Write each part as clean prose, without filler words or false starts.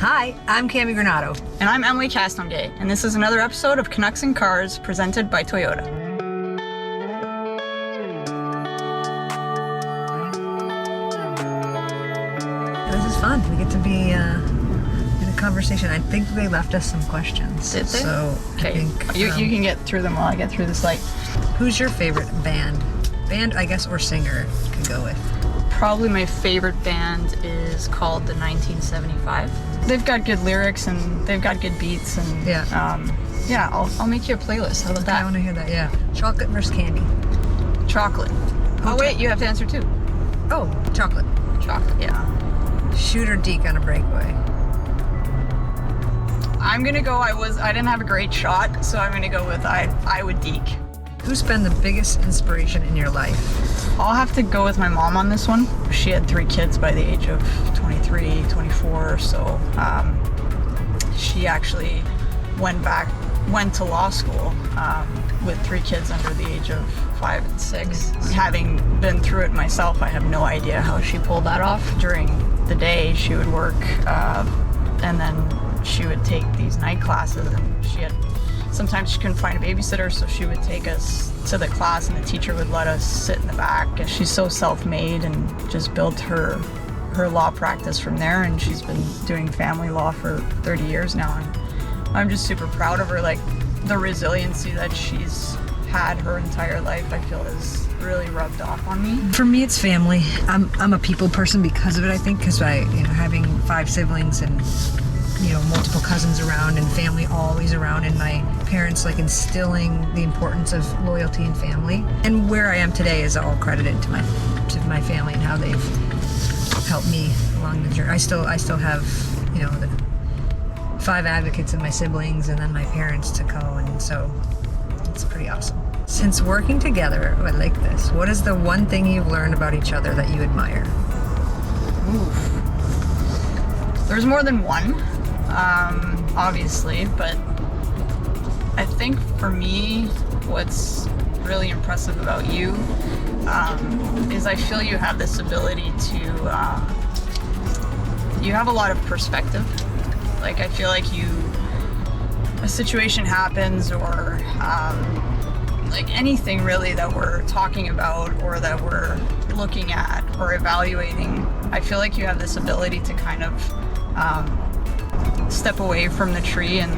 Hi, I'm Cammi Granato. And I'm Émilie Castonguay, and this is another episode of Canucks and Cars presented by Toyota. This is fun. We get to be in a conversation. I think they left us some questions. Did they? So okay. I think, you can get through them while I get through this light. Who's your favorite band? Band, I guess, or singer could go with. Probably my favorite band is called the 1975. They've got good lyrics and they've got good beats and I'll make you a playlist. How about that? I want to hear that. Yeah. Chocolate versus candy. Chocolate. Oh wait, you have to answer too. Oh, chocolate. Chocolate. Yeah. Shoot or deke on a breakaway. I'm gonna go. I didn't have a great shot, so I'm gonna go with I would deke. Who's been the biggest inspiration in your life? I'll have to go with my mom on this one. She had 3 kids by the age of 23, 24, so she actually went to law school with 3 kids under the age of 5 and 6. Having been through it myself, I have no idea how she pulled that off. During the day, she would work, and then she would take these night classes, and sometimes she couldn't find a babysitter, so she would take us to the class and the teacher would let us sit in the back. And she's so self-made and just built her law practice from there, and she's been doing family law for 30 years now. And I'm just super proud of her. Like, the resiliency that she's had her entire life, I feel is really rubbed off on me. For me, it's family. I'm a people person because of it, I think, because having 5 siblings and multiple cousins around and family always around, and my parents instilling the importance of loyalty and family. And where I am today is all credited to my family and how they've helped me along the journey. I still have the 5 advocates and my siblings, and then my parents to go, and so it's pretty awesome. Since working together, I like this. What is the one thing you've learned about each other that you admire? Oof. There's more than one. Obviously, but I think for me, what's really impressive about you is I feel you have this ability to, you have a lot of perspective. Like, I feel like a situation happens, or anything really that we're talking about or that we're looking at or evaluating, I feel like you have this ability to kind of step away from the tree and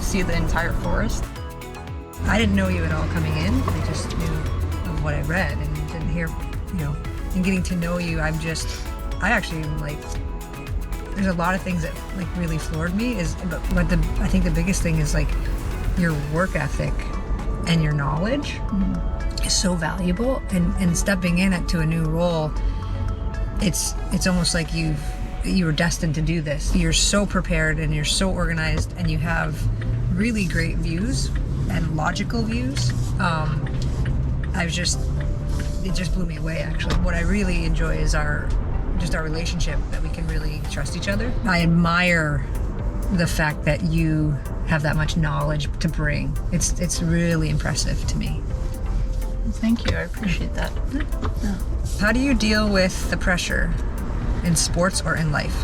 see the entire forest. I didn't know you at all coming in. I just knew of what I read and didn't hear, and getting to know you, I actually am there's a lot of things that really floored me but I think the biggest thing is your work ethic and your knowledge is so valuable, and stepping to a new role, it's almost like you were destined to do this. You're so prepared and you're so organized, and you have really great views and logical views. It just blew me away, actually. What I really enjoy is our relationship, that we can really trust each other. I admire the fact that you have that much knowledge to bring. It's really impressive to me. Thank you, I appreciate that. Yeah. How do you deal with the pressure in sports or in life?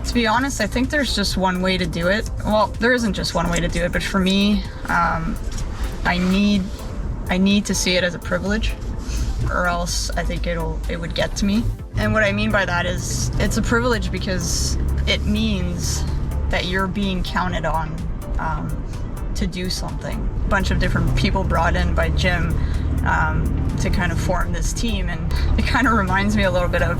To be honest, I think there's just one way to do it. Well, there isn't just one way to do it, but for me, I need to see it as a privilege, or else I think it would get to me. And what I mean by that is, it's a privilege because it means that you're being counted on to do something. A bunch of different people brought in by Jim to kind of form this team, and it kind of reminds me a little bit of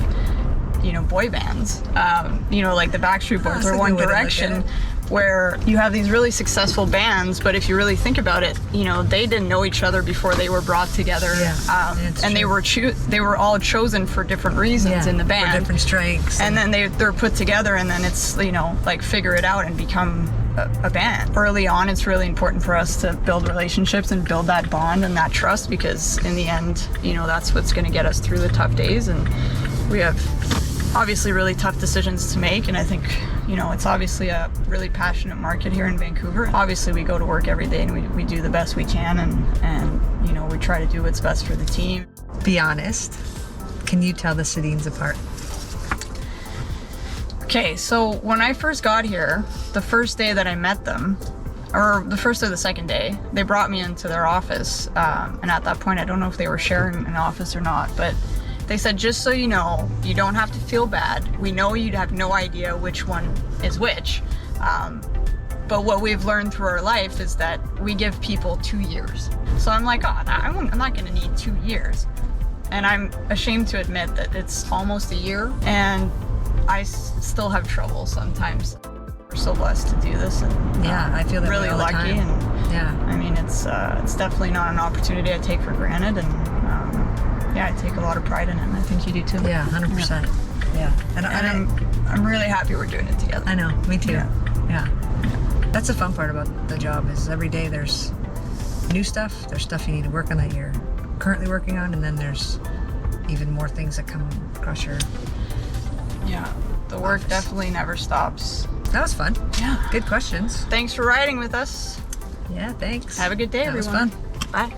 boy bands, like the Backstreet Boys or One Direction, where you have these really successful bands, but if you really think about it, they didn't know each other before they were brought together. And they were all chosen for different reasons in the band, for different strengths, and then they're put together, and then it's figure it out and become a band. Early on, it's really important for us to build relationships and build that bond and that trust, because in the end, that's what's going to get us through the tough days. And we have obviously really tough decisions to make, and I think it's obviously a really passionate market here in Vancouver. Obviously, we go to work every day and we do the best we can, and we try to do what's best for the team. Be honest, can you tell the Sedins apart? Okay, so when I first got here, the first day that I met them, or the first or the second day, they brought me into their office. And at that point, I don't know if they were sharing an office or not, but they said, just so you know, you don't have to feel bad. We know you'd have no idea which one is which. But what we've learned through our life is that we give people 2 years. So I'm like, oh, I'm not gonna need 2 years. And I'm ashamed to admit that it's almost a year and I still have trouble sometimes. We're so blessed to do this, and Yeah, I feel that really way all the lucky. time. And Yeah. I mean, it's definitely not an opportunity I take for granted, and yeah, I take a lot of pride in it, and I think you do too. Yeah, 100%. Yeah. And I'm really happy we're doing it together. I know, me too. Yeah. Yeah. That's the fun part about the job is every day there's new stuff. There's stuff you need to work on that you're currently working on, and then there's even more things that come across your... Yeah, the work Office. definitely never stops. That was fun. Yeah. Good questions. Thanks for riding with us. Yeah, thanks. Have a good day, That was everyone. fun. Bye.